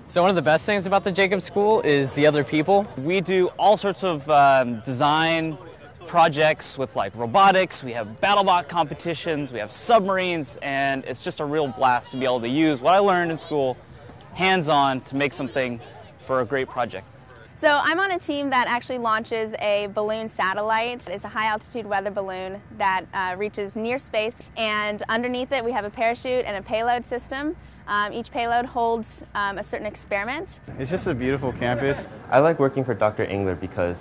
So one of the best things about the Jacob School is the other people. We do all sorts of design projects with like robotics, we have BattleBot competitions, we have submarines, and it's just a real blast to be able to use what I learned in school hands-on to make something for a great project. So I'm on a team that actually launches a balloon satellite. It's a high-altitude weather balloon that reaches near space, and underneath it we have a parachute and a payload system. Each payload holds a certain experiment. It's just a beautiful campus. I like working for Dr. Engler because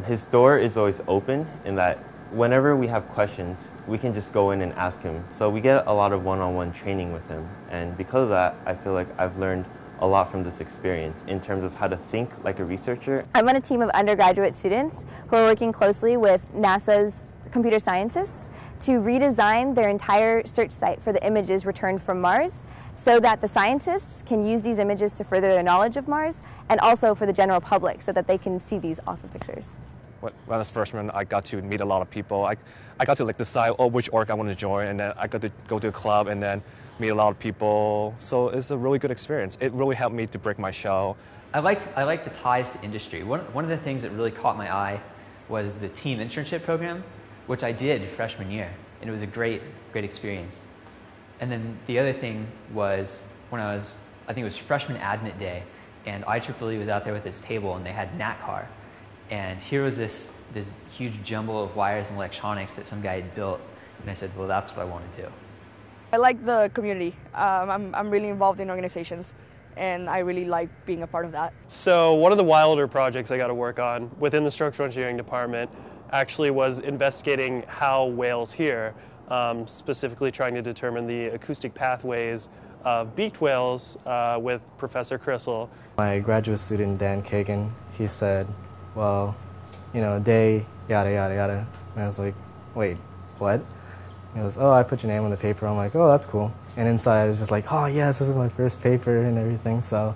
his door is always open, in that whenever we have questions, we can just go in and ask him. So we get a lot of one-on-one training with him, and because of that, I feel like I've learned a lot from this experience in terms of how to think like a researcher. I'm on a team of undergraduate students who are working closely with NASA's computer scientists to redesign their entire search site for the images returned from Mars so that the scientists can use these images to further their knowledge of Mars, and also for the general public so that they can see these awesome pictures. When I was a freshman, I got to meet a lot of people. I got to like decide which org I want to join, and then I got to go to a club and then meet a lot of people. So it's a really good experience. It really helped me to break my shell. I like the ties to industry. One of the things that really caught my eye was the team internship program, which I did freshman year, and it was a great experience. And then the other thing was when I think it was freshman admit day, and IEEE was out there with this table, and they had NATCAR. And here was this huge jumble of wires and electronics that some guy had built, and I said, well, that's what I want to do. I like the community. I'm really involved in organizations, and I really like being a part of that. So one of the wilder projects I got to work on within the structural engineering department actually was investigating how whales hear, specifically trying to determine the acoustic pathways of beaked whales with Professor Crissell. My graduate student, Dan Kagan, he said, well, Dae, yada, yada, yada. And I was like, wait, what? He goes, oh, I put your name on the paper. I'm like, oh, that's cool. And inside I was just like, oh, yes, this is my first paper and everything. So